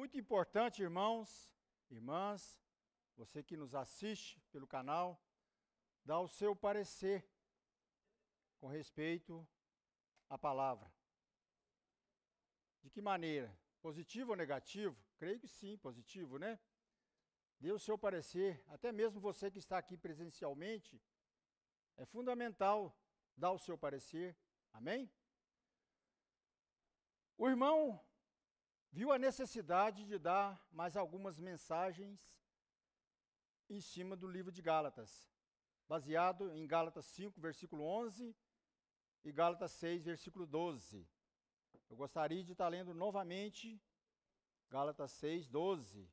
muito importante, irmãos, irmãs, você que nos assiste pelo canal, dar o seu parecer com respeito à palavra. De que maneira? Positivo ou negativo? Creio que sim, positivo, né? Dê o seu parecer, até mesmo você que está aqui presencialmente, é fundamental dar o seu parecer, amém? O irmão viu a necessidade de dar mais algumas mensagens em cima do livro de Gálatas, baseado em Gálatas 5, versículo 11 e Gálatas 6, versículo 12. Eu gostaria de estar lendo novamente Gálatas 6, 12.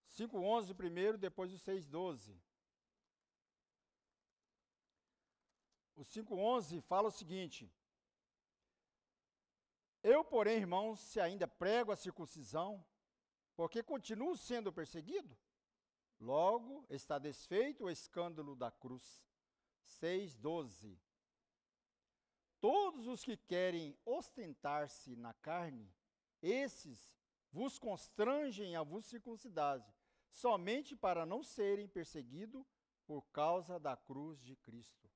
5:11 primeiro, depois o 6:12. O 5:11 fala o seguinte: Eu, porém, irmãos, se ainda prego a circuncisão, porque continuo sendo perseguido, logo está desfeito o escândalo da cruz. 6:12. Todos os que querem ostentar-se na carne, esses vos constrangem a vos circuncidar, somente para não serem perseguidos por causa da cruz de Cristo.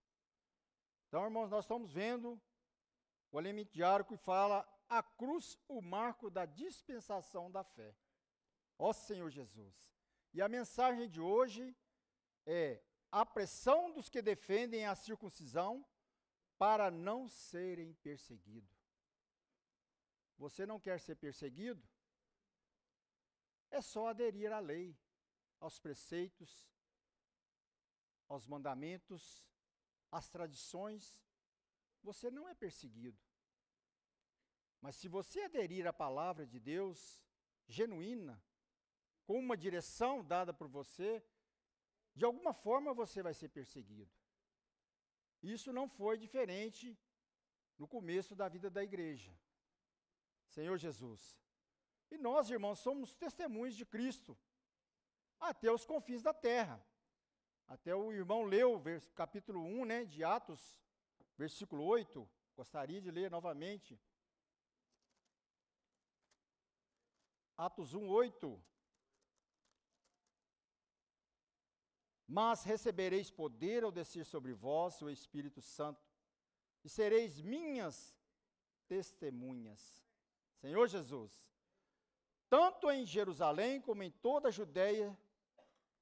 Então, irmãos, nós estamos vendo o elemento diário que fala a cruz, o marco da dispensação da fé. Ó Senhor Jesus. E a mensagem de hoje é a pressão dos que defendem a circuncisão para não serem perseguidos. Você não quer ser perseguido? É só aderir à lei, aos preceitos, aos mandamentos, às tradições. Você não é perseguido. Mas se você aderir à palavra de Deus, genuína, com uma direção dada por você, de alguma forma você vai ser perseguido. Isso não foi diferente no começo da vida da igreja. Senhor Jesus. E nós, irmãos, somos testemunhos de Cristo, até os confins da terra. Até o irmão leu capítulo 1, né, de Atos, versículo 8. Gostaria de ler novamente. Atos 1, 8. Mas recebereis poder ao descer sobre vós o Espírito Santo, e sereis minhas testemunhas. Senhor Jesus, tanto em Jerusalém como em toda a Judeia,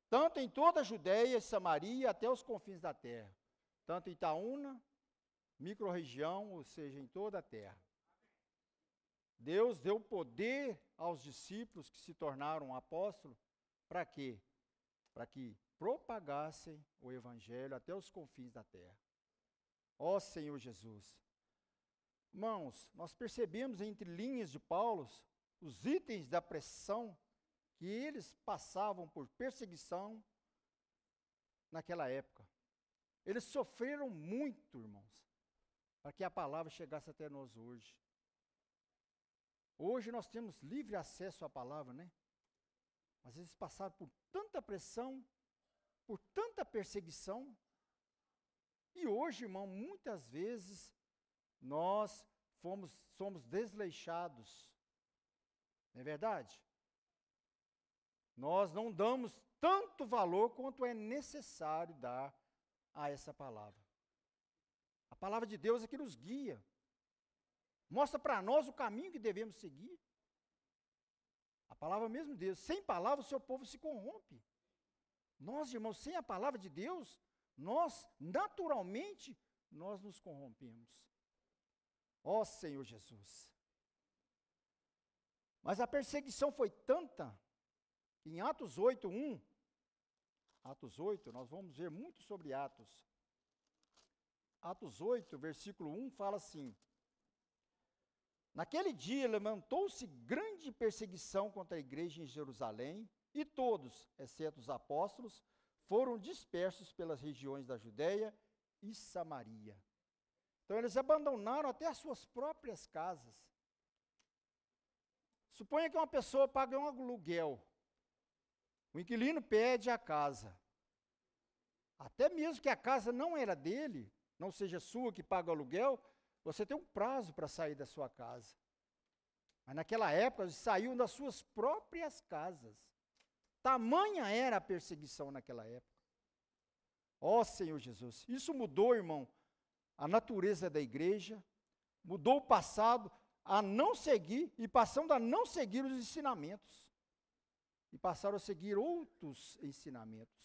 tanto em toda a Judeia e Samaria, até os confins da terra, tanto em Itaúna, microrregião, ou seja, em toda a terra. Deus deu poder aos discípulos que se tornaram apóstolos, para quê? Para que propagassem o evangelho até os confins da terra. Ó Senhor Jesus. Irmãos, nós percebemos entre linhas de Paulo os itens da pressão que eles passavam por perseguição naquela época. Eles sofreram muito, irmãos, para que a palavra chegasse até nós hoje. Hoje nós temos livre acesso à palavra, né? Mas eles passaram por tanta pressão, por tanta perseguição. E hoje, irmão, muitas vezes nós somos desleixados. Não é verdade? Nós não damos tanto valor quanto é necessário dar a essa palavra. A palavra de Deus é que nos guia. Mostra para nós o caminho que devemos seguir. A palavra mesmo de Deus. Sem palavra o seu povo se corrompe. Nós, irmãos, sem a palavra de Deus, nós, naturalmente, nós nos corrompemos. Ó Senhor Jesus. Mas a perseguição foi tanta, que em Atos 8, 1, Atos 8, nós vamos ver muito sobre Atos. Atos 8, versículo 1, fala assim: Naquele dia levantou-se grande perseguição contra a igreja em Jerusalém, e todos, exceto os apóstolos, foram dispersos pelas regiões da Judéia e Samaria. Então eles abandonaram até as suas próprias casas. Suponha que uma pessoa paga um aluguel. O inquilino pede a casa. Até mesmo que a casa não era dele, não seja sua que paga o aluguel, você tem um prazo para sair da sua casa. Mas naquela época, eles saíam das suas próprias casas. Tamanha era a perseguição naquela época. Ó Senhor Jesus, isso mudou, irmão, a natureza da igreja, mudou o passado a não seguir, e passando a não seguir os ensinamentos. E passaram a seguir outros ensinamentos.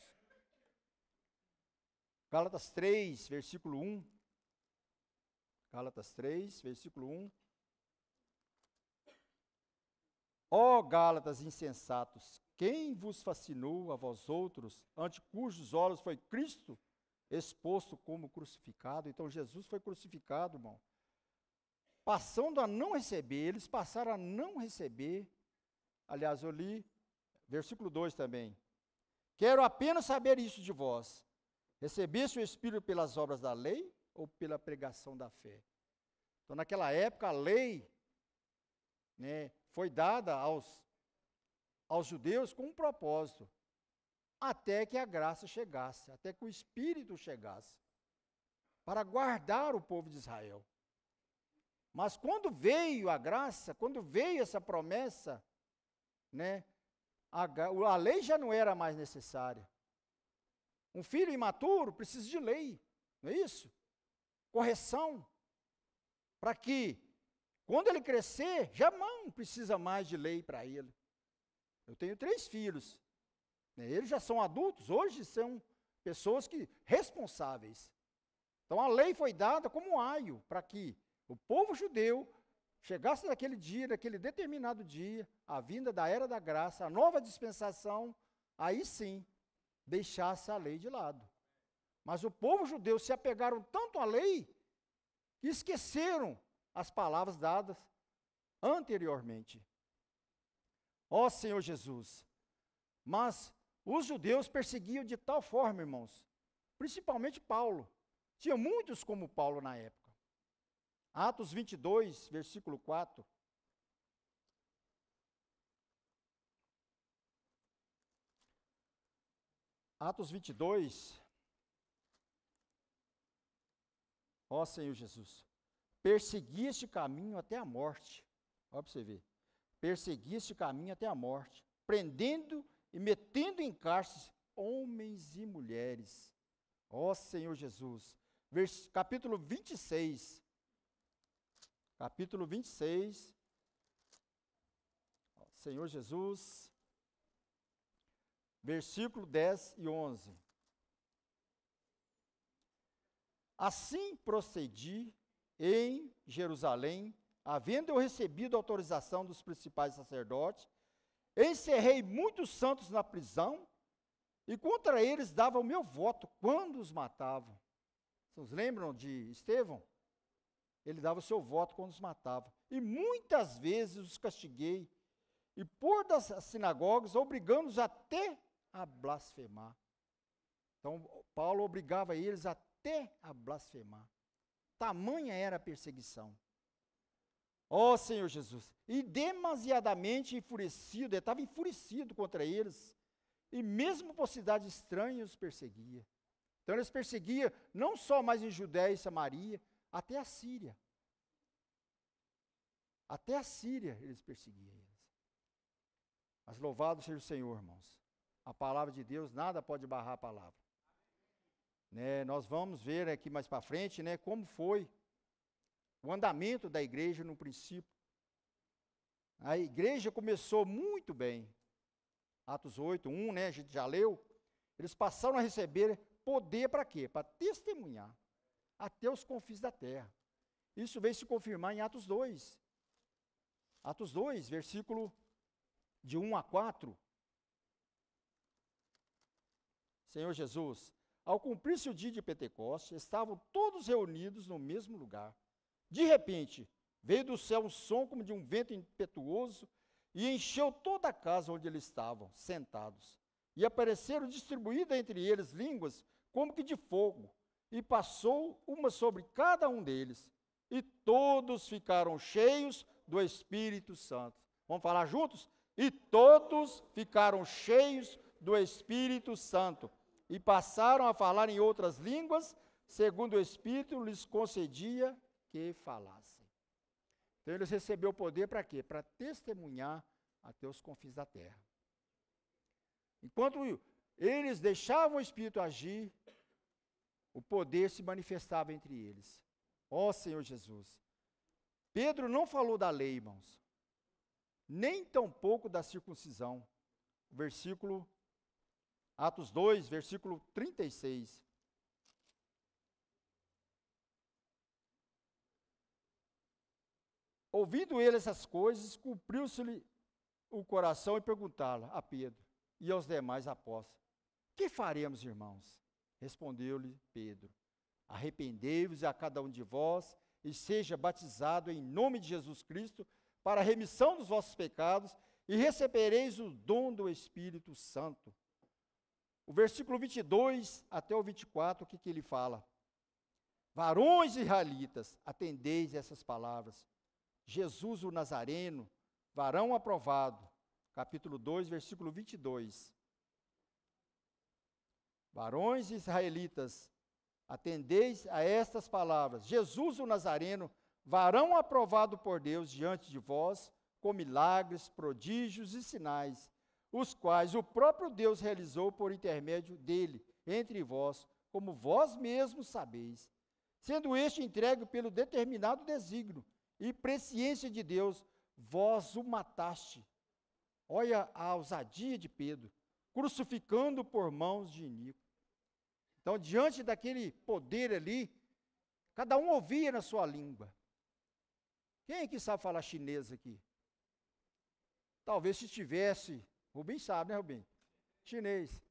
Gálatas 3, versículo 1. Gálatas 3, versículo 1. Ó Gálatas insensatos, quem vos fascinou a vós outros, ante cujos olhos foi Cristo exposto como crucificado? Então Jesus foi crucificado, irmão. Passando a não receber, eles passaram a não receber. Aliás, eu li versículo 2 também. Quero apenas saber isso de vós. Recebeste o Espírito pelas obras da lei ou pela pregação da fé? Então, naquela época, a lei, né, foi dada aos judeus com um propósito, até que a graça chegasse, até que o Espírito chegasse, para guardar o povo de Israel. Mas quando veio a graça, quando veio essa promessa, né, a lei já não era mais necessária. Um filho imaturo precisa de lei, não é isso? Correção, para que, quando ele crescer, já não precisa mais de lei para ele. Eu tenho 3 filhos, né? Eles já são adultos, hoje são pessoas responsáveis. Então a lei foi dada como um aio, para que o povo judeu chegasse naquele dia, naquele determinado dia, a vinda da era da graça, a nova dispensação, aí sim, deixasse a lei de lado. Mas o povo judeu se apegaram tanto à lei, que esqueceram as palavras dadas anteriormente. Ó Senhor Jesus, mas os judeus perseguiam de tal forma, irmãos, principalmente Paulo. Tinha muitos como Paulo na época. Atos 22, versículo 4. Atos 22. Ó Senhor Jesus, persegui este caminho até a morte. Olha para você ver. Persegui este caminho até a morte, prendendo e metendo em cárceres homens e mulheres. Ó Senhor Jesus. Capítulo 26. Capítulo 26. Senhor Jesus. Versículo 10 e 11. Assim procedi em Jerusalém, havendo eu recebido autorização dos principais sacerdotes, encerrei muitos santos na prisão, e contra eles dava o meu voto quando os matavam. Vocês lembram de Estevão? Ele dava o seu voto quando os matava. E muitas vezes os castiguei, e por das sinagogas, obrigando-os até a blasfemar. Então, Paulo obrigava eles até a blasfemar. Tamanha era a perseguição. Ó Senhor Jesus, e demasiadamente enfurecido, ele estava enfurecido contra eles, e mesmo por cidade estranha os perseguia. Então eles perseguiam não só mais em Judéia e Samaria, até a Síria. Até a Síria eles perseguiam eles. Mas louvado seja o Senhor, irmãos. A palavra de Deus, nada pode barrar a palavra. Né, nós vamos ver aqui mais para frente, né, como foi o andamento da igreja no princípio. A igreja começou muito bem. Atos 8, 1, né, a gente já leu. Eles passaram a receber poder para quê? Para testemunhar até os confins da terra. Isso veio se confirmar em Atos 2. Atos 2, versículo de 1 a 4. Senhor Jesus, ao cumprir-se o dia de Pentecostes, estavam todos reunidos no mesmo lugar. De repente, veio do céu um som como de um vento impetuoso e encheu toda a casa onde eles estavam, sentados. E apareceram distribuídas entre eles línguas como que de fogo, e passou uma sobre cada um deles. E todos ficaram cheios do Espírito Santo. Vamos falar juntos? E todos ficaram cheios do Espírito Santo. E passaram a falar em outras línguas, segundo o Espírito lhes concedia que falassem. Então eles receberam o poder para quê? Para testemunhar até os confins da terra. Enquanto eles deixavam o Espírito agir, o poder se manifestava entre eles. Ó Senhor Jesus. Pedro não falou da lei, irmãos, nem tampouco da circuncisão. Versículo, Atos 2, versículo 36. Ouvindo ele essas coisas, cumpriu-se-lhe o coração e perguntaram a Pedro e aos demais apóstolos: que faremos, irmãos? Respondeu-lhe Pedro: arrependei-vos a cada um de vós e seja batizado em nome de Jesus Cristo para a remissão dos vossos pecados e recebereis o dom do Espírito Santo. O versículo 22 até o 24, o que ele fala? Varões israelitas, atendeis essas palavras. Jesus o Nazareno, varão aprovado. Capítulo 2, versículo 22. Varões israelitas, atendeis a estas palavras. Jesus o Nazareno, varão aprovado por Deus diante de vós, com milagres, prodígios e sinais, os quais o próprio Deus realizou por intermédio dele, entre vós, como vós mesmos sabeis, sendo este entregue pelo determinado desígnio e presciência de Deus, vós o mataste. Olha a ousadia de Pedro, crucificando por mãos de iníquo. Então, diante daquele poder ali, cada um ouvia na sua língua. Quem é que sabe falar chinês aqui? Talvez se tivesse, Rubem sabe, né, Rubem? Chinês.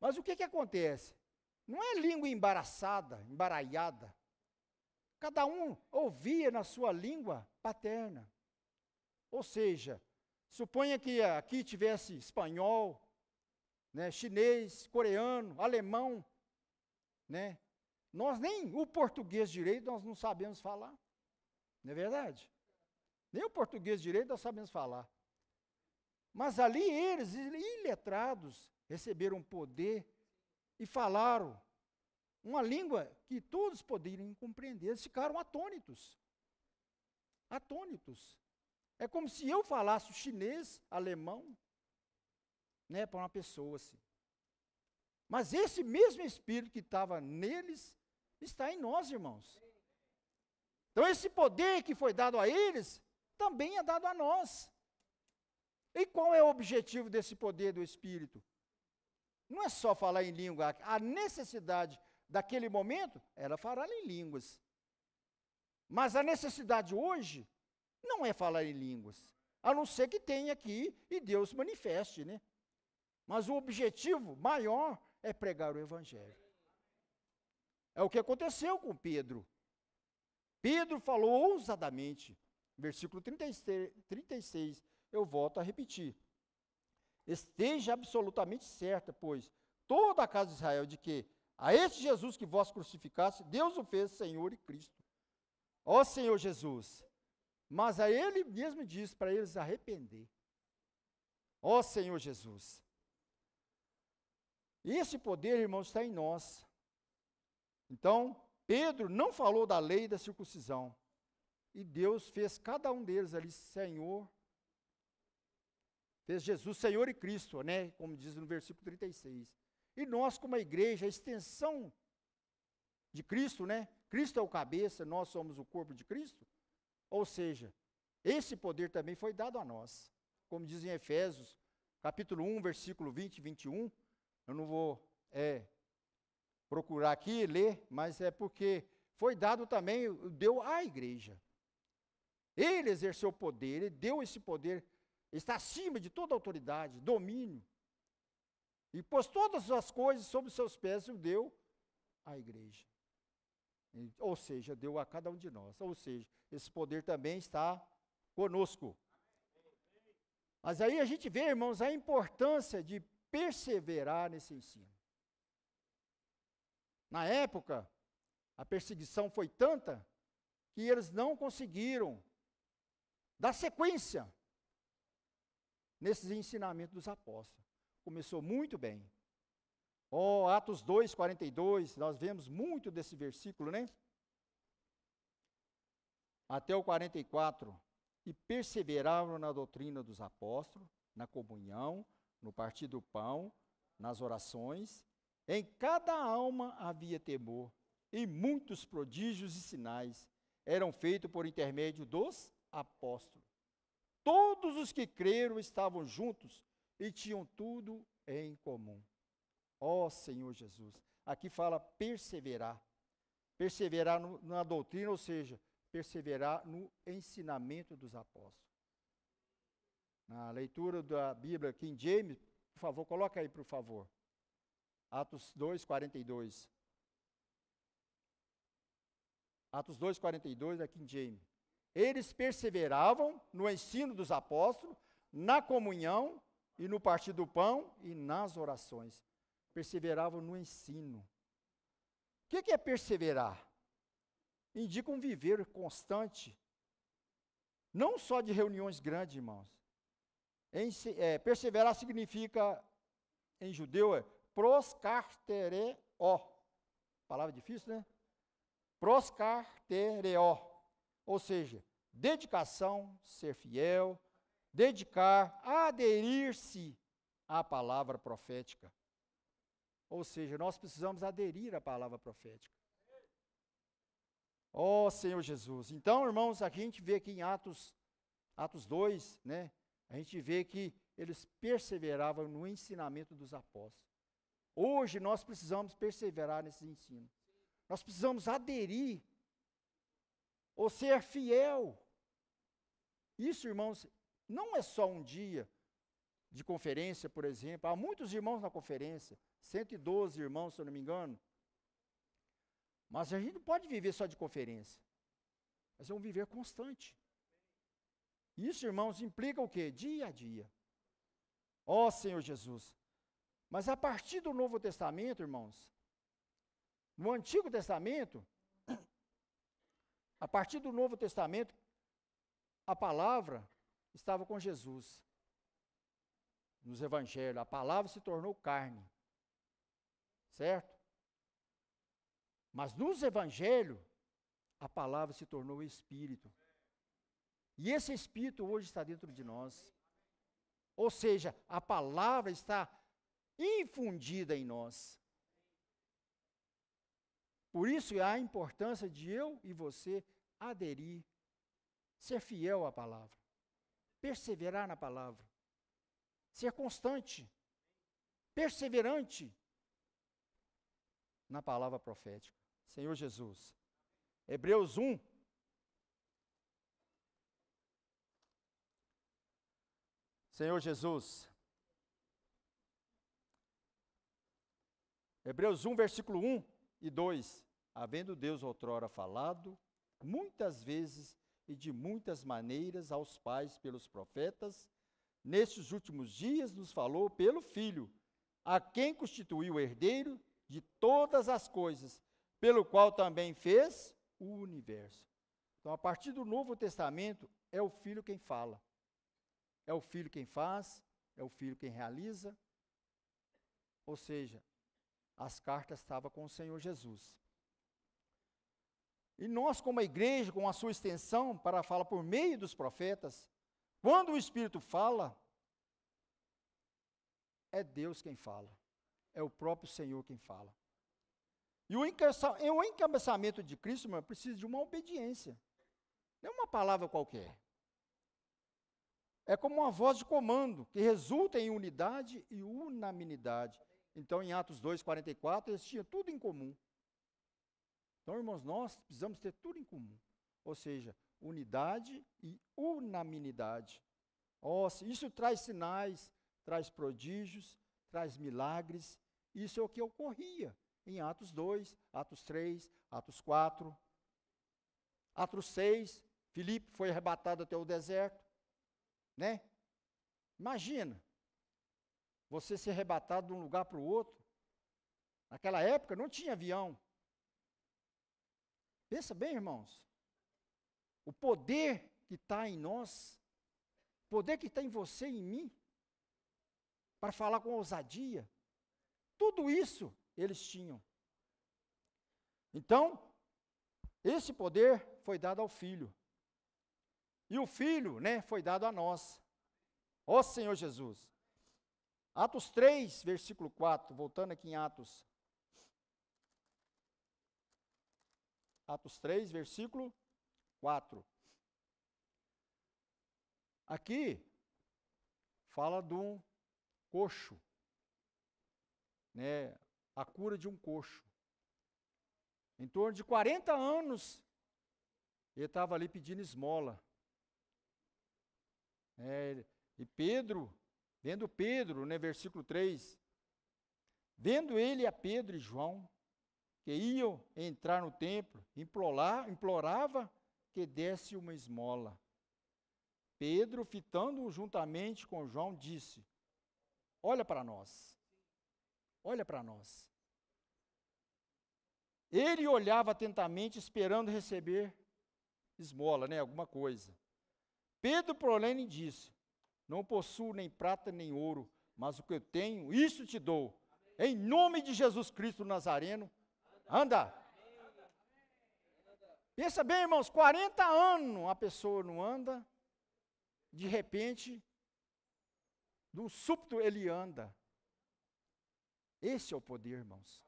Mas o que acontece? Não é língua embaraçada, embaralhada. Cada um ouvia na sua língua paterna. Ou seja, suponha que aqui tivesse espanhol, né, chinês, coreano, alemão, né? Nós nem o português direito nós não sabemos falar. Não é verdade? Nem o português direito nós sabemos falar. Mas ali eles, iletrados, receberam poder e falaram uma língua que todos poderiam compreender. Eles ficaram atônitos. Atônitos. É como se eu falasse o chinês, alemão, né, para uma pessoa assim. Mas esse mesmo Espírito que estava neles, está em nós, irmãos. Então esse poder que foi dado a eles, também é dado a nós. E qual é o objetivo desse poder do Espírito? Não é só falar em língua. A necessidade daquele momento era falar em línguas. Mas a necessidade hoje não é falar em línguas. A não ser que tenha aqui e Deus manifeste, né? Mas o objetivo maior é pregar o Evangelho. É o que aconteceu com Pedro. Pedro falou ousadamente, versículo 36, eu volto a repetir. Esteja absolutamente certa, pois, toda a casa de Israel, de que a esse Jesus que vós crucificaste, Deus o fez Senhor e Cristo. Ó Senhor Jesus. Mas a ele mesmo diz para eles arrepender. Ó Senhor Jesus. E esse poder, irmãos, está em nós. Então, Pedro não falou da lei da circuncisão. E Deus fez cada um deles ali Senhor. Fez Jesus Senhor e Cristo, né? Como diz no versículo 36. E nós, como a igreja, a extensão de Cristo, né? Cristo é o cabeça, nós somos o corpo de Cristo. Ou seja, esse poder também foi dado a nós. Como diz em Efésios, capítulo 1, versículo 20 e 21. Eu não vou procurar aqui e ler, mas é porque foi dado também, deu à igreja. Ele exerceu o poder, ele deu esse poder, está acima de toda autoridade, domínio. E pôs todas as coisas sobre os seus pés e o deu à igreja. Ou seja, deu a cada um de nós. Ou seja, esse poder também está conosco. Mas aí a gente vê, irmãos, a importância de perseverar nesse ensino. Na época, a perseguição foi tanta que eles não conseguiram dar sequência nesses ensinamentos dos apóstolos. Começou muito bem. Atos 2, 42, nós vemos muito desse versículo, né? até o 44, e perseveravam na doutrina dos apóstolos, na comunhão, no partir do pão, nas orações. Em cada alma havia temor, e muitos prodígios e sinais eram feitos por intermédio dos apóstolos. Todos os que creram estavam juntos e tinham tudo em comum. Ó Senhor Jesus, aqui fala perseverar. Perseverar na doutrina, ou seja, perseverar no ensinamento dos apóstolos. Na leitura da Bíblia King James, por favor, coloca aí, por favor. Atos 2, 42. Atos 2, 42 da King James. Eles perseveravam no ensino dos apóstolos, na comunhão e no partir do pão e nas orações. Perseveravam no ensino. O que é perseverar? Indica um viver constante, não só de reuniões grandes, irmãos. Perseverar significa, em judeu, proskartereo. Palavra difícil, né? Proskartereo. Ou seja, dedicação, ser fiel, dedicar, aderir-se à palavra profética. Ou seja, nós precisamos aderir à palavra profética. Ó Senhor Jesus. Então, irmãos, aqui a gente vê aqui em Atos 2, né? A gente vê que eles perseveravam no ensinamento dos apóstolos. Hoje nós precisamos perseverar nesse ensino. Nós precisamos aderir, ou ser fiel. Isso, irmãos, não é só um dia de conferência, por exemplo. Há muitos irmãos na conferência, 112 irmãos, se eu não me engano. Mas a gente não pode viver só de conferência. Mas é um viver constante. Isso, irmãos, implica o quê? Dia a dia. Ó Senhor Jesus. Mas a partir do Novo Testamento, irmãos, no Antigo Testamento, a partir do Novo Testamento, a palavra estava com Jesus. Nos evangelhos, a palavra se tornou carne. Certo? Mas nos evangelhos, a palavra se tornou espírito. E esse espírito hoje está dentro de nós. Ou seja, a palavra está infundida em nós. Por isso há a importância de eu e você aderir, ser fiel à palavra, perseverar na palavra, ser constante, perseverante na palavra profética. Senhor Jesus. Hebreus 1. Senhor Jesus. Hebreus 1, versículo 1 e 2. Havendo Deus outrora falado, muitas vezes e de muitas maneiras aos pais pelos profetas, nestes últimos dias nos falou pelo Filho, a quem constituiu o herdeiro de todas as coisas, pelo qual também fez o universo. Então, a partir do Novo Testamento, é o Filho quem fala. É o Filho quem faz, é o Filho quem realiza. Ou seja, as cartas estavam com o Senhor Jesus. E nós, como a igreja, com a sua extensão, para falar por meio dos profetas, quando o Espírito fala, é Deus quem fala. É o próprio Senhor quem fala. E o encabeçamento de Cristo, irmão, precisa de uma obediência. Não é uma palavra qualquer. É como uma voz de comando, que resulta em unidade e unanimidade. Então, em Atos 2, 44, eles tinham tudo em comum. Então, irmãos, nós precisamos ter tudo em comum. Ou seja, unidade e unanimidade. Isso traz sinais, traz prodígios, traz milagres. Isso é o que ocorria em Atos 2, Atos 3, Atos 4. Atos 6, Filipe foi arrebatado até o deserto. Né? Imagina, você ser arrebatado de um lugar para o outro. Naquela época não tinha avião. Pensa bem, irmãos. O poder que está em nós, o poder que está em você e em mim, para falar com ousadia, tudo isso eles tinham. Então, esse poder foi dado ao Filho. e o Filho, né, foi dado a nós. Ó Senhor Jesus. Atos 3, versículo 4, voltando aqui em Atos. Atos 3, versículo 4. Aqui fala de um coxo, né, a cura de um coxo. Em torno de 40 anos, ele estava ali pedindo esmola. E Pedro, vendo Pedro, né, versículo 3, vendo ele a Pedro e João, que iam entrar no templo, implorava que desse uma esmola. Pedro, fitando-o juntamente com João, disse: olha para nós, olha para nós. Ele olhava atentamente, esperando receber esmola, né, alguma coisa. Pedro, porém, disse: não possuo nem prata nem ouro, mas o que eu tenho, isso te dou. Em nome de Jesus Cristo Nazareno, anda. Pensa bem, irmãos, 40 anos a pessoa não anda, de repente, de um súbito ele anda. Esse é o poder, irmãos.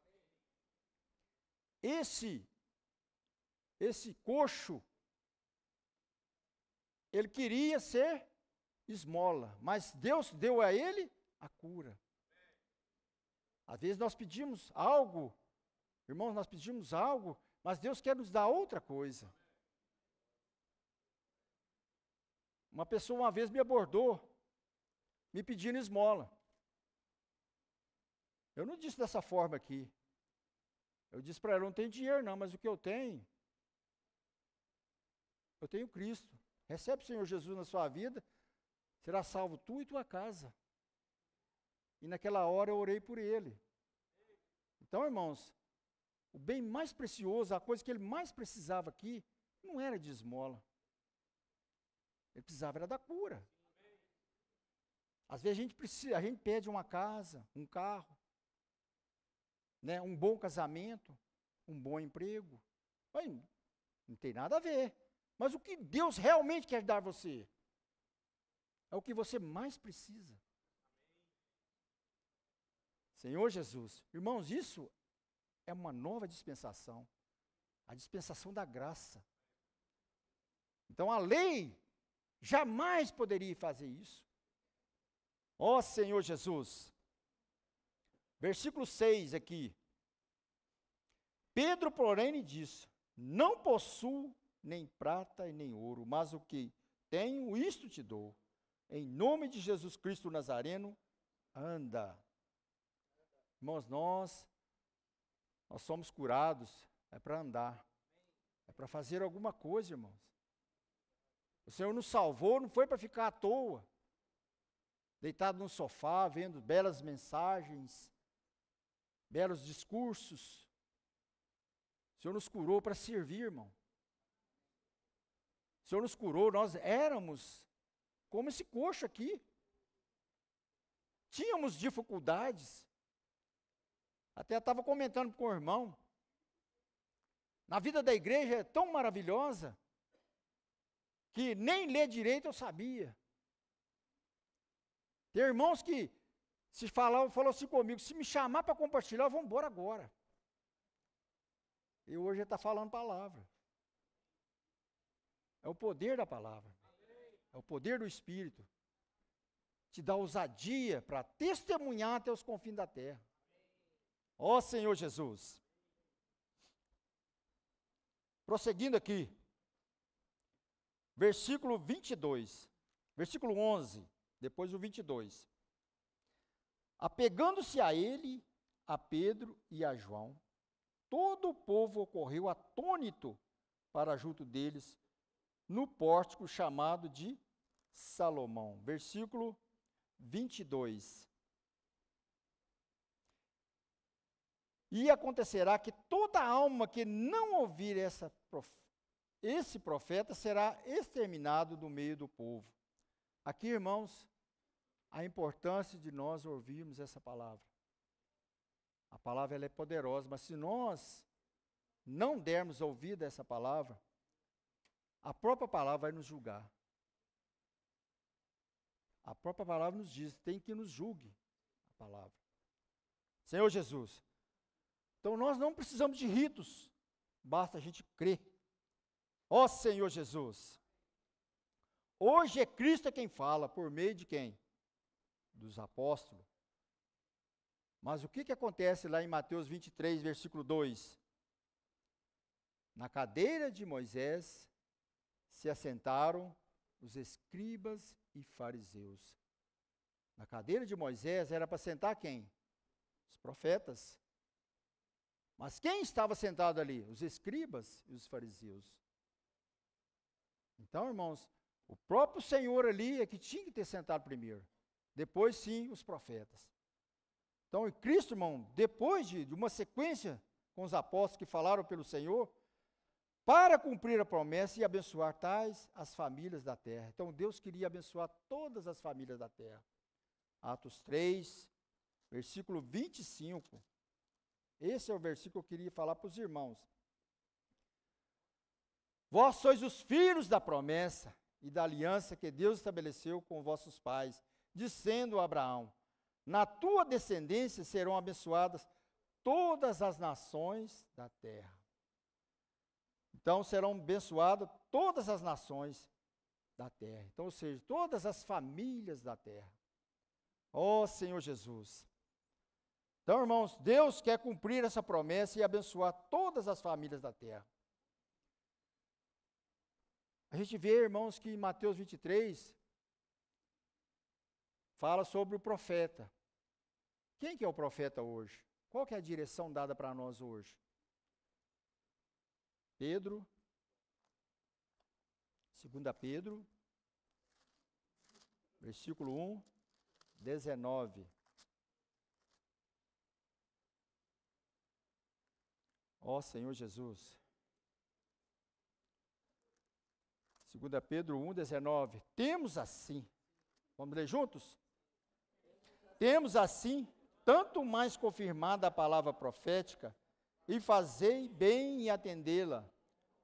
Esse coxo, ele queria ser esmola, mas Deus deu a ele a cura. Às vezes nós pedimos algo, irmãos, nós pedimos algo, mas Deus quer nos dar outra coisa. Uma pessoa uma vez me abordou, me pedindo esmola. Eu não disse dessa forma aqui. Eu disse para ela: não tenho dinheiro não, mas o que eu tenho Cristo. Recebe o Senhor Jesus na sua vida, será salvo tu e tua casa. E naquela hora eu orei por ele. Então, irmãos, o bem mais precioso, a coisa que ele mais precisava aqui, não era de esmola. Ele precisava era da cura. Às vezes a gente pede uma casa, um carro, né, um bom casamento, um bom emprego. Mas não tem nada a ver. Mas o que Deus realmente quer dar a você é o que você mais precisa. Senhor Jesus, irmãos, isso é uma nova dispensação, a dispensação da graça. Então a lei jamais poderia fazer isso. Ó Senhor Jesus, versículo 6 aqui. Pedro, porém, disse: não possuo nem prata e nem ouro, mas o que tenho, isto te dou. Em nome de Jesus Cristo Nazareno, anda. Irmãos, nós somos curados, é para andar, é para fazer alguma coisa, irmãos. O Senhor nos salvou, não foi para ficar à toa, deitado no sofá, vendo belas mensagens, belos discursos. O Senhor nos curou para servir, irmão. O Senhor nos curou, nós éramos como esse coxo aqui. Tínhamos dificuldades. Até estava comentando com o irmão. Na vida da igreja é tão maravilhosa que nem ler direito eu sabia. Tem irmãos que se falou assim comigo: se me chamar para compartilhar, eu vou embora agora. E hoje ele está falando palavra. É o poder da palavra. É o poder do Espírito. Te dá ousadia para testemunhar até os confins da terra. Ó Senhor Jesus. Prosseguindo aqui. Versículo 22. Versículo 11. Depois o 22. Apegando-se a ele, a Pedro e a João, todo o povo correu atônito para junto deles, no pórtico chamado de Salomão. Versículo 22. E acontecerá que toda alma que não ouvir esse profeta será exterminado do meio do povo. Aqui, irmãos, a importância de nós ouvirmos essa palavra. A palavra ela é poderosa, mas se nós não dermos ouvido a essa palavra, a própria palavra vai nos julgar. A própria palavra nos diz, tem que nos julgue a palavra. Senhor Jesus. Então nós não precisamos de ritos, basta a gente crer. Ó Senhor Jesus. Hoje é Cristo quem fala, por meio de quem? Dos apóstolos. Mas o que acontece lá em Mateus 23, versículo 2? Na cadeira de Moisés se assentaram os escribas e fariseus. Na cadeira de Moisés era para sentar quem? Os profetas. Mas quem estava sentado ali? Os escribas e os fariseus. Então, irmãos, o próprio Senhor ali é que tinha que ter sentado primeiro. Depois, sim, os profetas. Então, em Cristo, irmão, depois de uma sequência com os apóstolos que falaram pelo Senhor, para cumprir a promessa e abençoar tais as famílias da terra. Então, Deus queria abençoar todas as famílias da terra. Atos 3, versículo 25. Esse é o versículo que eu queria falar para os irmãos. Vós sois os filhos da promessa e da aliança que Deus estabeleceu com vossos pais, dizendo a Abraão, na tua descendência serão abençoadas todas as nações da terra. Então, serão abençoadas todas as nações da terra. Então, ou seja, todas as famílias da terra. Ó Senhor Jesus. Então, irmãos, Deus quer cumprir essa promessa e abençoar todas as famílias da terra. A gente vê, irmãos, que em Mateus 23 fala sobre o profeta. Quem que é o profeta hoje? Qual que é a direção dada para nós hoje? Pedro, 2 Pedro, versículo 1, 19. Ó Senhor Jesus. 2 Pedro 1, 19. Temos assim, vamos ler juntos? Temos assim, tanto mais confirmada a palavra profética, e fazei bem em atendê-la,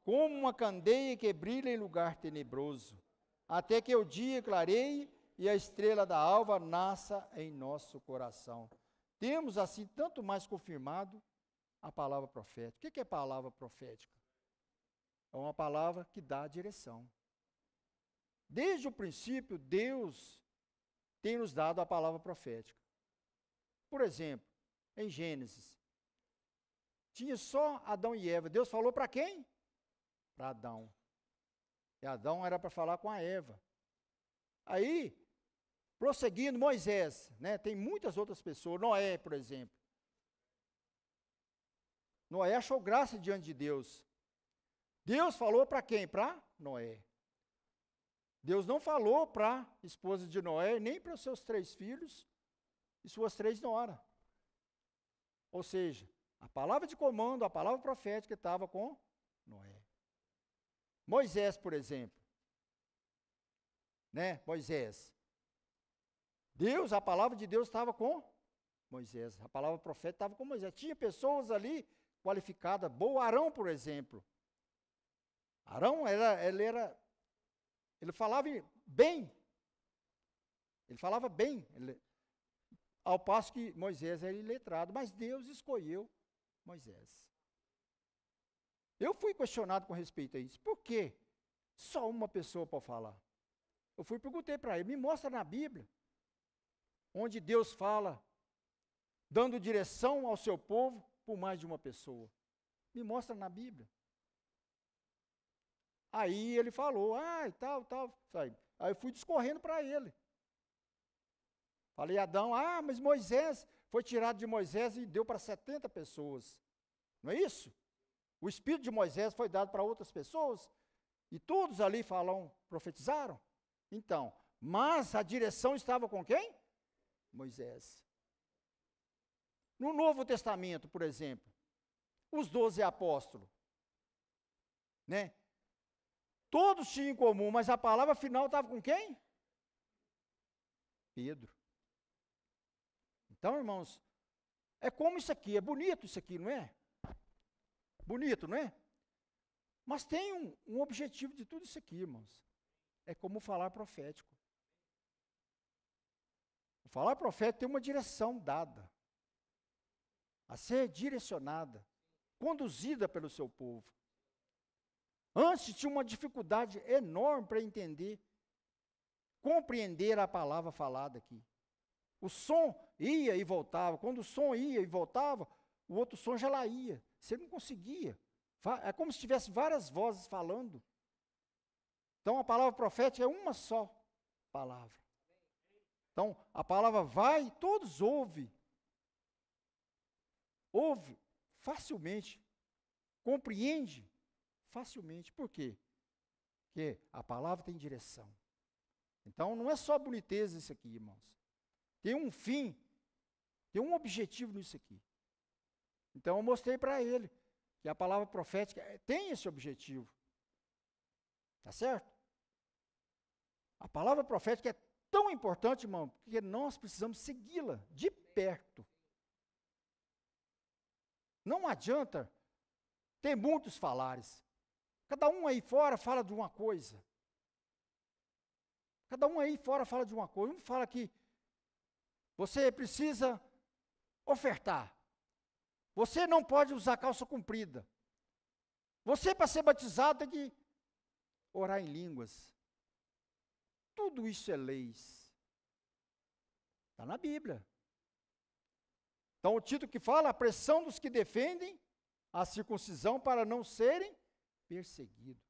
como uma candeia que brilha em lugar tenebroso, até que o dia clareie e a estrela da alva nasça em nosso coração. Temos assim tanto mais confirmado a palavra profética. O que é palavra profética? É uma palavra que dá direção. Desde o princípio, Deus tem nos dado a palavra profética. Por exemplo, em Gênesis, tinha só Adão e Eva. Deus falou para quem? Para Adão. E Adão era para falar com a Eva. Aí, prosseguindo, Moisés, né? Tem muitas outras pessoas. Noé, por exemplo. Noé achou graça diante de Deus. Deus falou para quem? Para Noé. Deus não falou para a esposa de Noé, nem para os seus 3 filhos e suas 3 noras. Ou seja, a palavra de comando, a palavra profética estava com Noé. Moisés, por exemplo. Né? Moisés. Deus, a palavra de Deus estava com Moisés. A palavra profética estava com Moisés. Tinha pessoas ali qualificadas. Boa, Arão, por exemplo. Arão, ele falava bem. Ele falava bem. Ao passo que Moisés era iletrado. Mas Deus escolheu Moisés. Eu fui questionado com respeito a isso. Por que só uma pessoa pode falar? Eu fui e perguntei para ele, me mostra na Bíblia, onde Deus fala, dando direção ao seu povo por mais de uma pessoa. Me mostra na Bíblia. Aí ele falou, e tal. Aí eu fui discorrendo para ele. Falei, Adão, mas Moisés, foi tirado de Moisés e deu para 70 pessoas. Não é isso? O espírito de Moisés foi dado para outras pessoas, e todos ali profetizaram. Então, mas a direção estava com quem? Moisés. No Novo Testamento, por exemplo, os 12 apóstolos, né? Todos tinham em comum, mas a palavra final estava com quem? Pedro. Então, irmãos, é como isso aqui, é bonito isso aqui, não é? Bonito, não é? Mas tem um objetivo de tudo isso aqui, irmãos. É como falar profético. Falar profético tem uma direção dada, a ser direcionada, conduzida pelo seu povo. Antes tinha uma dificuldade enorme para entender, compreender a palavra falada aqui. O som ia e voltava. Quando o som ia e voltava, o outro som já lá ia. Você não conseguia. É como se tivesse várias vozes falando. Então, a palavra profética é uma só palavra. Então, a palavra vai, todos ouvem. Ouve facilmente. Compreende facilmente. Por quê? Porque a palavra tem direção. Então, não é só boniteza isso aqui, irmãos. Tem um fim, tem um objetivo nisso aqui. Então, eu mostrei para ele que a palavra profética tem esse objetivo. Tá certo? A palavra profética é tão importante, irmão, porque nós precisamos segui-la de perto. Não adianta ter muitos falares. Cada um aí fora fala de uma coisa. Cada um aí fora fala de uma coisa. Um fala que você precisa ofertar. Você não pode usar calça comprida. Você, para ser batizado, tem que orar em línguas. Tudo isso é leis. Está na Bíblia. Então, o título que fala, a pressão dos que defendem a circuncisão para não serem perseguidos.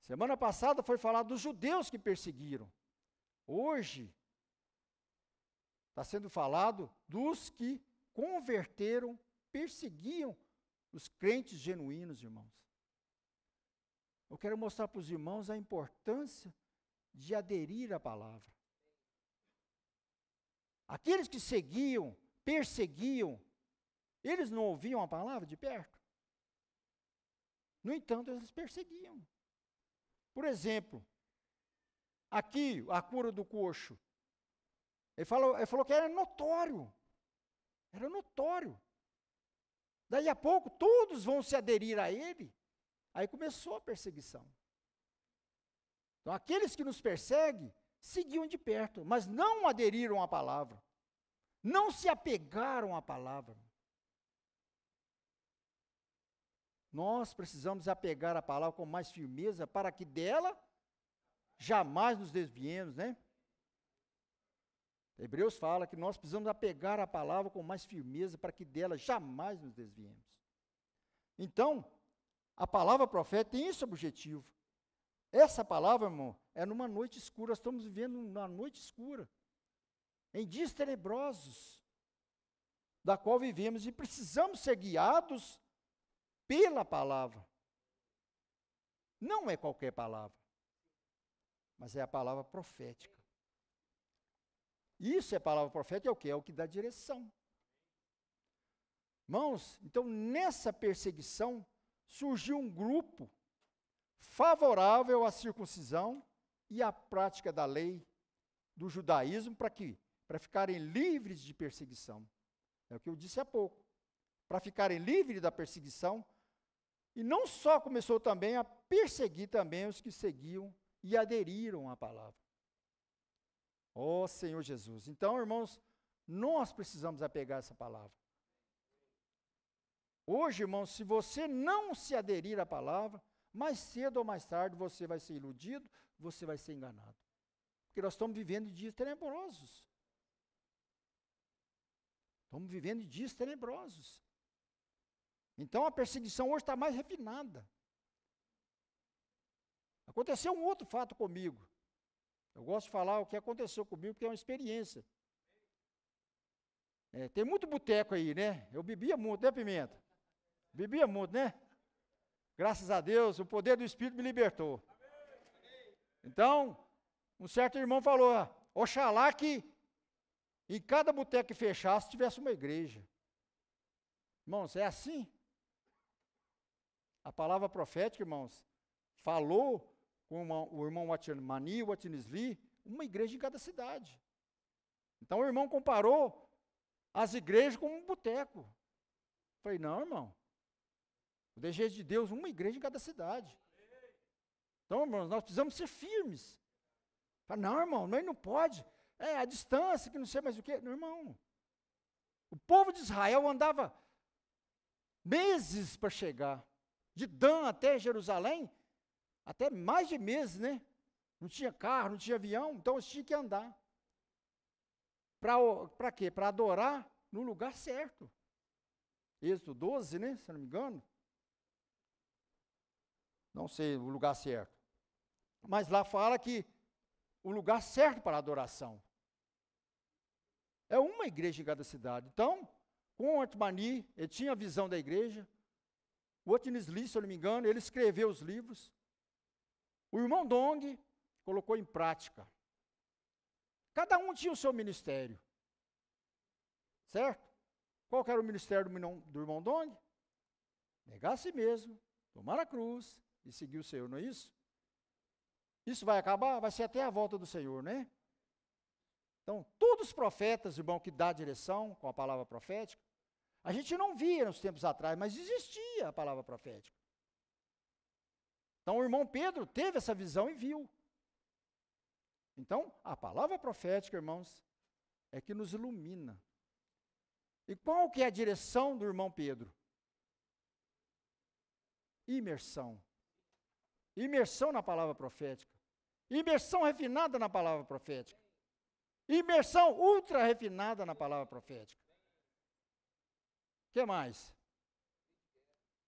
Semana passada foi falado dos judeus que perseguiram. Hoje, está sendo falado dos que converteram, perseguiam os crentes genuínos, irmãos. Eu quero mostrar para os irmãos a importância de aderir à palavra. Aqueles que seguiam, perseguiam, eles não ouviam a palavra de perto. No entanto, eles perseguiam. Por exemplo, aqui, a cura do coxo. Ele falou que era notório. Era notório. Daí a pouco, todos vão se aderir a ele. Aí começou a perseguição. Então, aqueles que nos perseguem, seguiam de perto, mas não aderiram à palavra. Não se apegaram à palavra. Nós precisamos apegar a palavra com mais firmeza para que dela jamais nos desviemos, né? Hebreus fala que nós precisamos apegar a palavra com mais firmeza para que dela jamais nos desviemos. Então, a palavra profética tem esse objetivo. Essa palavra, irmão, é numa noite escura. Nós estamos vivendo numa noite escura, em dias tenebrosos, da qual vivemos e precisamos ser guiados pela palavra. Não é qualquer palavra, mas é a palavra profética. Isso é palavra profética, é o quê? É o que dá direção. Irmãos, então nessa perseguição surgiu um grupo favorável à circuncisão e à prática da lei do judaísmo para quê? Para ficarem livres de perseguição. É o que eu disse há pouco. Para ficarem livres da perseguição. E não só começou também a perseguir também os que seguiam e aderiram à palavra. Ó Senhor Jesus. Então, irmãos, nós precisamos apegar essa palavra. Hoje, irmãos, se você não se aderir à palavra, mais cedo ou mais tarde você vai ser iludido, você vai ser enganado. Porque nós estamos vivendo em dias tenebrosos. Estamos vivendo em dias tenebrosos. Então a perseguição hoje está mais refinada. Aconteceu um outro fato comigo. Eu gosto de falar o que aconteceu comigo, porque é uma experiência. Tem muito boteco aí, né? Eu bebia muito, né, Pimenta? Bebia muito, né? Graças a Deus, o poder do Espírito me libertou. Então, um certo irmão falou, oxalá que em cada boteco que fechasse tivesse uma igreja. Irmãos, é assim. A palavra profética, irmãos, falou com o irmão Watmani e o Watnisli, uma igreja em cada cidade. Então o irmão comparou as igrejas com um boteco. Falei, não, irmão. O desejo de Deus, uma igreja em cada cidade. Então, irmãos, nós precisamos ser firmes. Falei, não, irmão, nós não pode. a distância, que não sei mais o quê. Não, irmão. O povo de Israel andava meses para chegar. De Dan até Jerusalém, até mais de meses, né? Não tinha carro, não tinha avião, então eles tinham que andar. Para quê? Para adorar no lugar certo. Êxodo 12, né? Se eu não me engano. Não sei o lugar certo. Mas lá fala que o lugar certo para a adoração. É uma igreja em cada cidade. Então, com o Otmani, ele tinha a visão da igreja. O Otnis Lee, se eu não me engano, ele escreveu os livros. O irmão Dong colocou em prática. Cada um tinha o seu ministério. Certo? Qual que era o ministério do irmão Dong? Negar a si mesmo, tomar a cruz e seguir o Senhor, não é isso? Isso vai acabar? Vai ser até a volta do Senhor, né? Então, todos os profetas, irmão, que dá direção com a palavra profética, a gente não via nos tempos atrás, mas existia a palavra profética. Então, o irmão Pedro teve essa visão e viu. Então, a palavra profética, irmãos, é que nos ilumina. E qual que é a direção do irmão Pedro? Imersão. Imersão na palavra profética. Imersão refinada na palavra profética. Imersão ultra refinada na palavra profética. O que mais?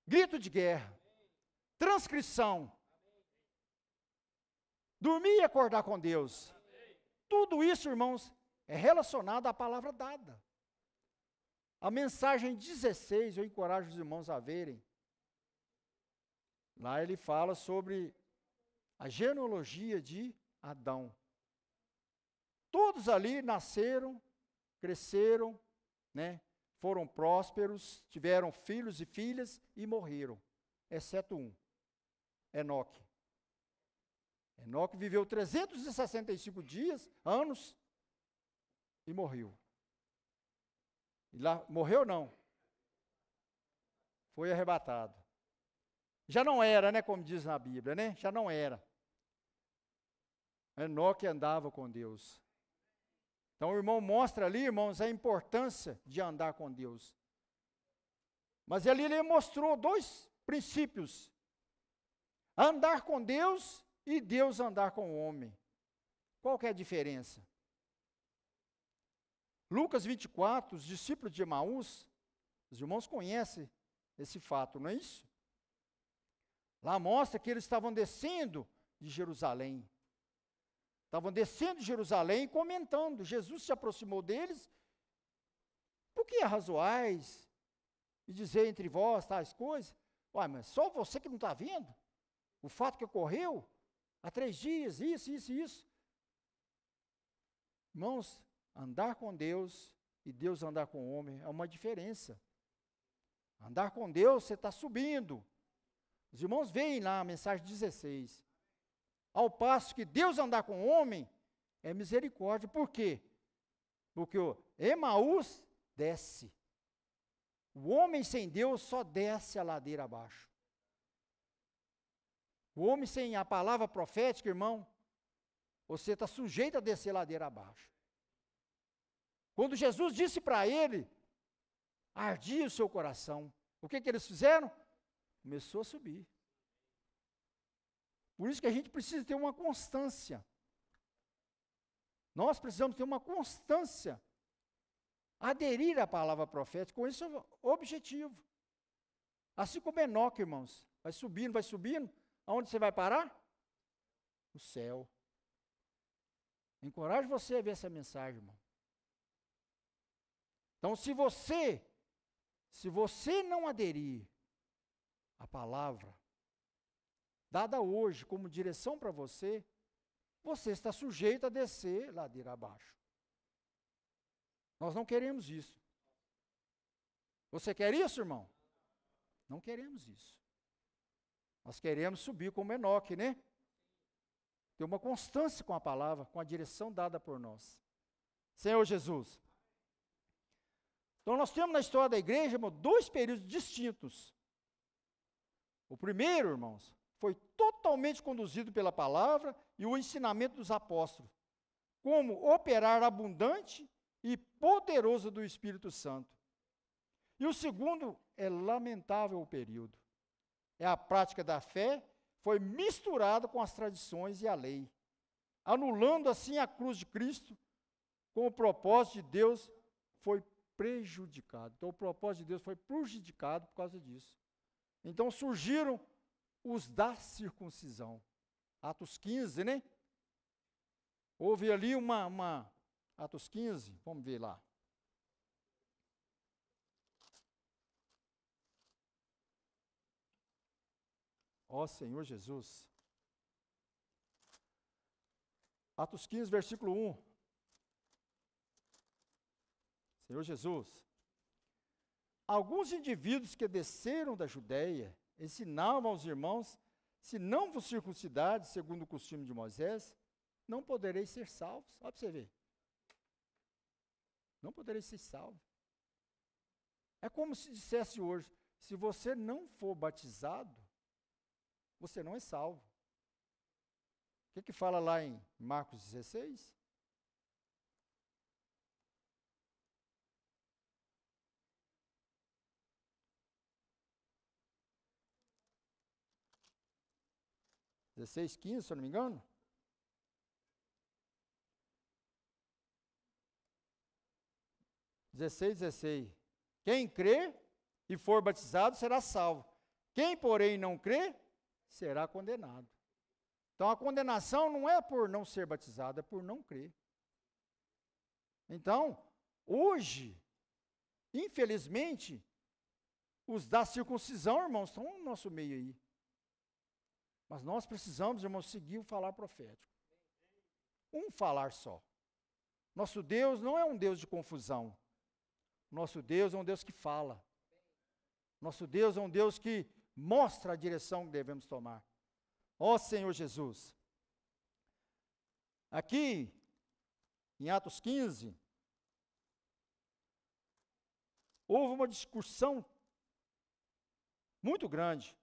Grito de guerra. Transcrição. Dormir e acordar com Deus. Tudo isso, irmãos, é relacionado à palavra dada. A mensagem 16, eu encorajo os irmãos a verem. Lá ele fala sobre a genealogia de Adão. Todos ali nasceram, cresceram, né? Foram prósperos, tiveram filhos e filhas e morreram, exceto um, Enoque. Enoque viveu 365 anos e morreu. E lá, morreu não, foi arrebatado. Já não era, né, como diz na Bíblia, né? Já não era. Enoque andava com Deus. Então o irmão mostra ali, irmãos, a importância de andar com Deus. Mas ali ele mostrou dois princípios. Andar com Deus e Deus andar com o homem. Qual que é a diferença? Lucas 24, os discípulos de Emaús, os irmãos conhecem esse fato, não é isso? Lá mostra que eles estavam descendo de Jerusalém. Estavam descendo de Jerusalém e comentando. Jesus se aproximou deles. Por que arrazoais e dizer entre vós tais coisas? Ué, mas só você que não está vendo? O fato que ocorreu há 3 dias, isso. Irmãos, andar com Deus e Deus andar com o homem é uma diferença. Andar com Deus, você está subindo. Os irmãos veem lá a mensagem 16. Ao passo que Deus andar com o homem é misericórdia. Por quê? Porque o Emaús desce. O homem sem Deus só desce a ladeira abaixo. O homem sem a palavra profética, irmão, você está sujeito a descer a ladeira abaixo. Quando Jesus disse para ele, ardia o seu coração. O que eles fizeram? Começou a subir. Por isso que a gente precisa ter uma constância. Nós precisamos ter uma constância. Aderir à palavra profética, com esse objetivo. Assim como Enoque, irmãos. Vai subindo. Aonde você vai parar? No céu. Encorajo você a ver essa mensagem, irmão. Então, se você não aderir à palavra dada hoje como direção para você, você está sujeito a descer ladeira abaixo. Nós não queremos isso. Você quer isso, irmão? Não queremos isso. Nós queremos subir como Enoque, né? Ter uma constância com a palavra, com a direção dada por nós. Senhor Jesus. Então nós temos na história da igreja, irmão, 2 períodos distintos. O primeiro, irmãos, foi totalmente conduzido pela palavra e o ensinamento dos apóstolos. como operar abundante e poderoso do Espírito Santo. E o segundo é lamentável o período. É a prática da fé foi misturada com as tradições e a lei, anulando assim a cruz de Cristo, com o propósito de Deus foi prejudicado. Então o propósito de Deus foi prejudicado por causa disso. Então surgiram os da circuncisão. Atos 15, né? Houve ali Atos 15, vamos ver lá. Ó Senhor Jesus. Atos 15, versículo 1. Senhor Jesus. Alguns indivíduos que desceram da Judéia ensinavam aos irmãos, se não vos circuncidares, segundo o costume de Moisés, não podereis ser salvos. Olha para você ver. Não podereis ser salvos. É como se dissesse hoje, se você não for batizado, você não é salvo. O que fala lá em Marcos 16? (16, 15, se eu não me engano? (16). Quem crê e for batizado será salvo. Quem, porém, não crê, será condenado. Então, a condenação não é por não ser batizado, é por não crer. Então, hoje, infelizmente, os da circuncisão, irmãos, estão no nosso meio aí. Mas nós precisamos, irmãos, seguir o falar profético. Um falar só. Nosso Deus não é um Deus de confusão. Nosso Deus é um Deus que fala. Nosso Deus é um Deus que mostra a direção que devemos tomar. Ó Senhor Jesus. Aqui, em Atos 15, houve uma discussão muito grande.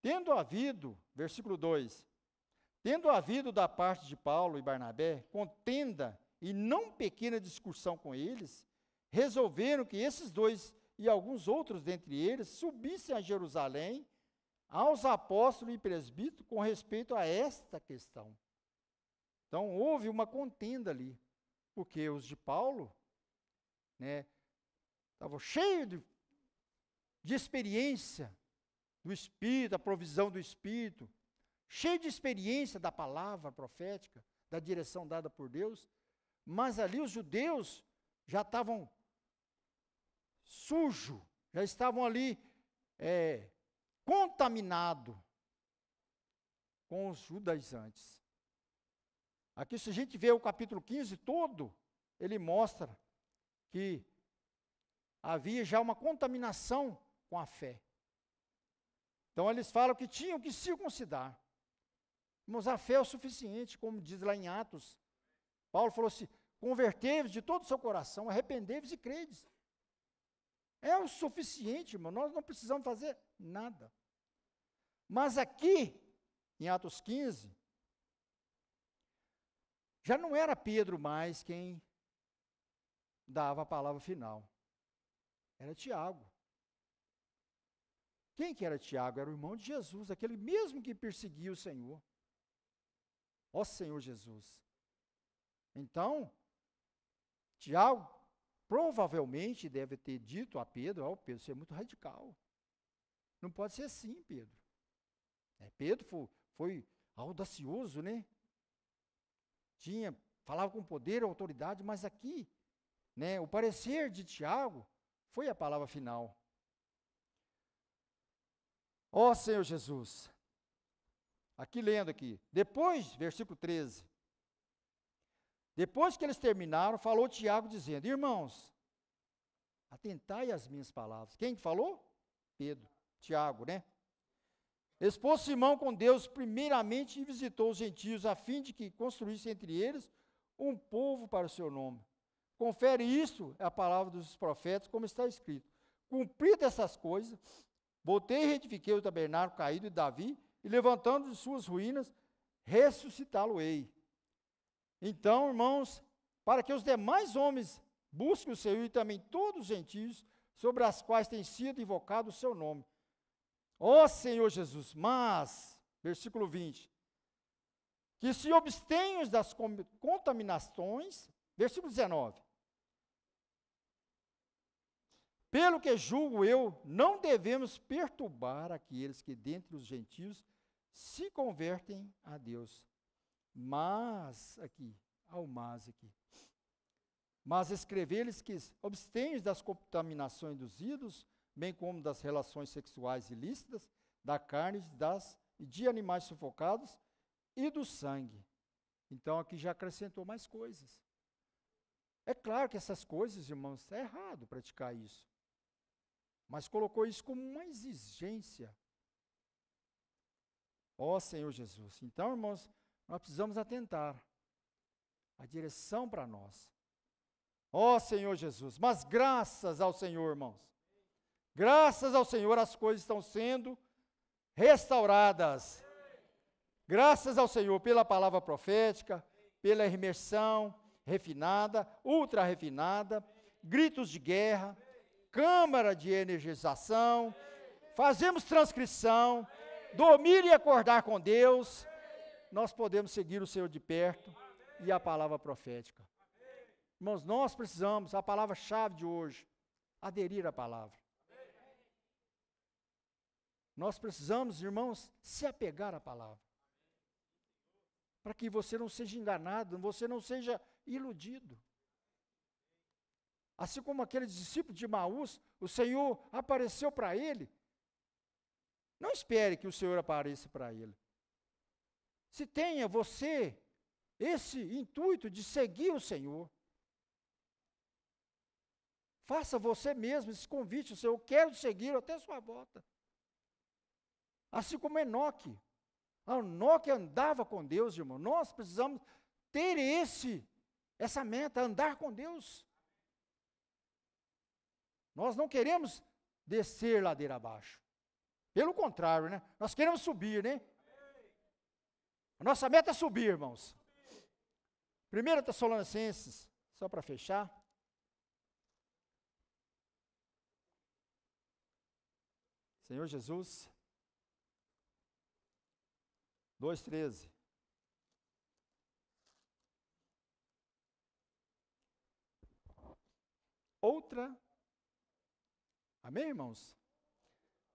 Tendo havido, versículo 2, tendo havido da parte de Paulo e Barnabé contenda e não pequena discussão com eles, resolveram que esses dois e alguns outros dentre eles subissem a Jerusalém aos apóstolos e presbíteros com respeito a esta questão. Então, houve uma contenda ali, porque os de Paulo, né, estavam cheios de experiência do Espírito, a provisão do Espírito, cheio de experiência da palavra profética, da direção dada por Deus, mas ali os judeus já estavam sujos, já estavam ali contaminados com os judaizantes. Aqui, se a gente vê o capítulo 15 todo, ele mostra que havia já uma contaminação com a fé. Então, eles falam que tinham que circuncidar. Mas a fé é o suficiente, como diz lá em Atos. Paulo falou assim, convertei-vos de todo o seu coração, arrependei-vos e credes. É o suficiente, irmão, nós não precisamos fazer nada. Mas aqui, em Atos 15, já não era Pedro mais quem dava a palavra final. Era Tiago. Quem que era Tiago? Era o irmão de Jesus, aquele mesmo que perseguia o Senhor. Ó Senhor Jesus. Então, Tiago provavelmente deve ter dito a Pedro, ó Pedro, você é muito radical. Não pode ser assim, Pedro. Pedro foi audacioso, né? Falava com poder e autoridade, mas aqui, né, o parecer de Tiago foi a palavra final. Ó Senhor Jesus, aqui lendo aqui, depois, versículo 13, depois que eles terminaram, falou Tiago dizendo, irmãos, atentai às minhas palavras. Quem falou? Pedro, Tiago, né? Expôs Simão com Deus primeiramente e visitou os gentios a fim de que construísse entre eles um povo para o seu nome. Confere isso, é a palavra dos profetas, como está escrito. Cumpridas essas coisas, voltei e reedifiquei o tabernáculo caído de Davi, e levantando de suas ruínas, ressuscitá-lo-ei. Então, irmãos, para que os demais homens busquem o Senhor e também todos os gentios, sobre as quais tem sido invocado o seu nome. Ó Senhor Jesus, mas, versículo 20, que se abstenham das contaminações, versículo 19, pelo que julgo eu, não devemos perturbar aqueles que dentre os gentios se convertem a Deus. Mas, aqui, ao mas aqui, mas escrever-lhes que abstenham das contaminações dos ídolos, bem como das relações sexuais ilícitas, da carne e de animais sufocados e do sangue. Então aqui já acrescentou mais coisas. É claro que essas coisas, irmãos, é errado praticar isso. Mas colocou isso como uma exigência. Ó Senhor Jesus. Então, irmãos, nós precisamos atentar a direção para nós. Ó Senhor Jesus. Mas graças ao Senhor, irmãos. Graças ao Senhor as coisas estão sendo restauradas. Graças ao Senhor pela palavra profética, pela imersão refinada, ultra refinada, gritos de guerra, câmara de energização, fazemos transcrição, dormir e acordar com Deus, nós podemos seguir o Senhor de perto e a palavra profética. Irmãos, nós precisamos, a palavra-chave de hoje, aderir à palavra. Nós precisamos, irmãos, se apegar à palavra. Para que você não seja enganado, você não seja iludido. Assim como aquele discípulo de Emaús, o Senhor apareceu para ele. Não espere que o Senhor apareça para ele. Se tenha você esse intuito de seguir o Senhor, faça você mesmo esse convite, o Senhor, eu quero seguir até a sua volta. Assim como Enoque. Enoque andava com Deus, irmão. Nós precisamos ter essa meta, andar com Deus. Nós não queremos descer ladeira abaixo. Pelo contrário, né? Nós queremos subir, né? A nossa meta é subir, irmãos. 1 Tessalonicenses, só para fechar. Senhor Jesus. 2:13. Outra, amém, irmãos?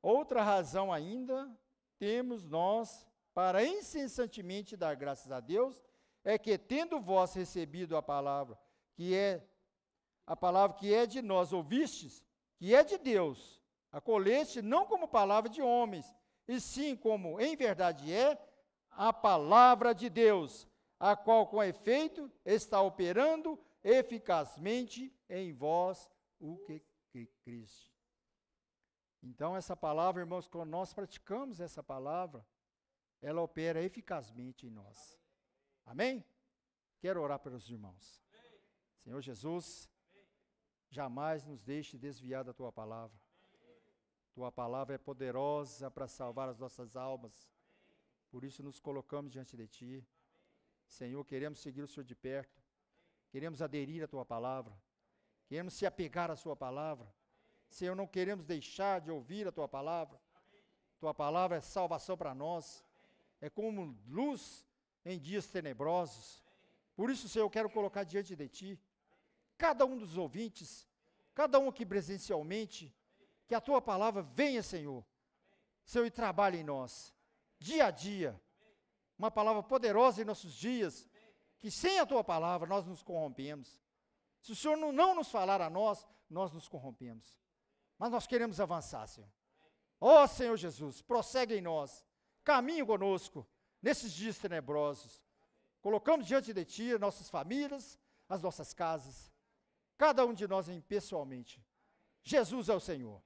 Outra razão ainda temos nós para incessantemente dar graças a Deus, é que tendo vós recebido a palavra que é de nós ouvistes, que é de Deus, acolheste não como palavra de homens, e sim como em verdade é a palavra de Deus, a qual com efeito está operando eficazmente em vós o que criste. Então essa palavra, irmãos, quando nós praticamos essa palavra, ela opera eficazmente em nós. Amém? Quero orar pelos irmãos. Senhor Jesus, jamais nos deixe desviar da Tua palavra. Tua palavra é poderosa para salvar as nossas almas. Por isso nos colocamos diante de Ti. Senhor, queremos seguir o Senhor de perto. Queremos aderir à Tua palavra. Queremos se apegar à Sua palavra. Senhor, não queremos deixar de ouvir a Tua palavra. Tua palavra é salvação para nós. É como luz em dias tenebrosos. Por isso, Senhor, eu quero colocar diante de Ti cada um dos ouvintes, cada um aqui presencialmente, que a Tua palavra venha, Senhor, Senhor, e trabalhe em nós, dia a dia. Uma palavra poderosa em nossos dias, que sem a Tua palavra nós nos corrompemos. Se o Senhor não nos falar a nós, nós nos corrompemos. Mas nós queremos avançar, Senhor. Ó Senhor Jesus, prossegue em nós, caminhe conosco, nesses dias tenebrosos. Colocamos diante de Ti nossas famílias, as nossas casas, cada um de nós pessoalmente. Jesus é o Senhor.